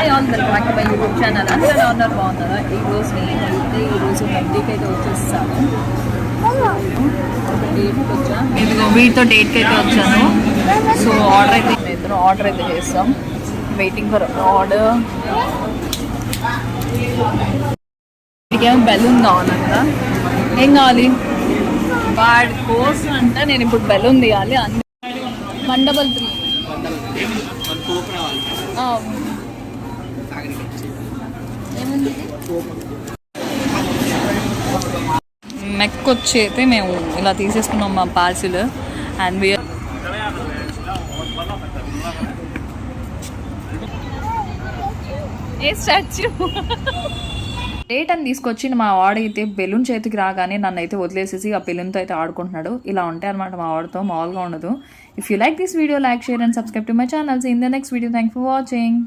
Hi all welcome back to my YouTube channel. అందరూ ఉన్నారు బాగున్నారా? ఈరోజు హెల్దీకి అయితే వచ్చేస్తాను. డేట్కి వచ్చా, ఇదిగో వీటితో డేట్కి అయితే వచ్చాను. సో ఆర్డర్ అయితే చేస్తాం. Waiting for order. ఇకేమో బెలూన్ కావాలంట. ఏం కావాలి? వాడి కోసం అంటే నేను ఇప్పుడు బెలూన్ తీయాలి. అన్ని 133 మెక్ వచ్చి అయితే మేము ఇలా తీసేసుకున్నాం మా parcel. And A statue date అని తీసుకొచ్చి మా వాడైతే బెలూన్ చేతికి రాగానే నన్ను అయితే వదిలేసేసి ఆ బెలూన్తో అయితే ఆడుకుంటున్నాడు. ఇలా ఉంటాయి అనమాట మా వాడితో, మామూలుగా ఉండదు. If you like this video, like, share and subscribe to my channel. In the next video. Thank for watching.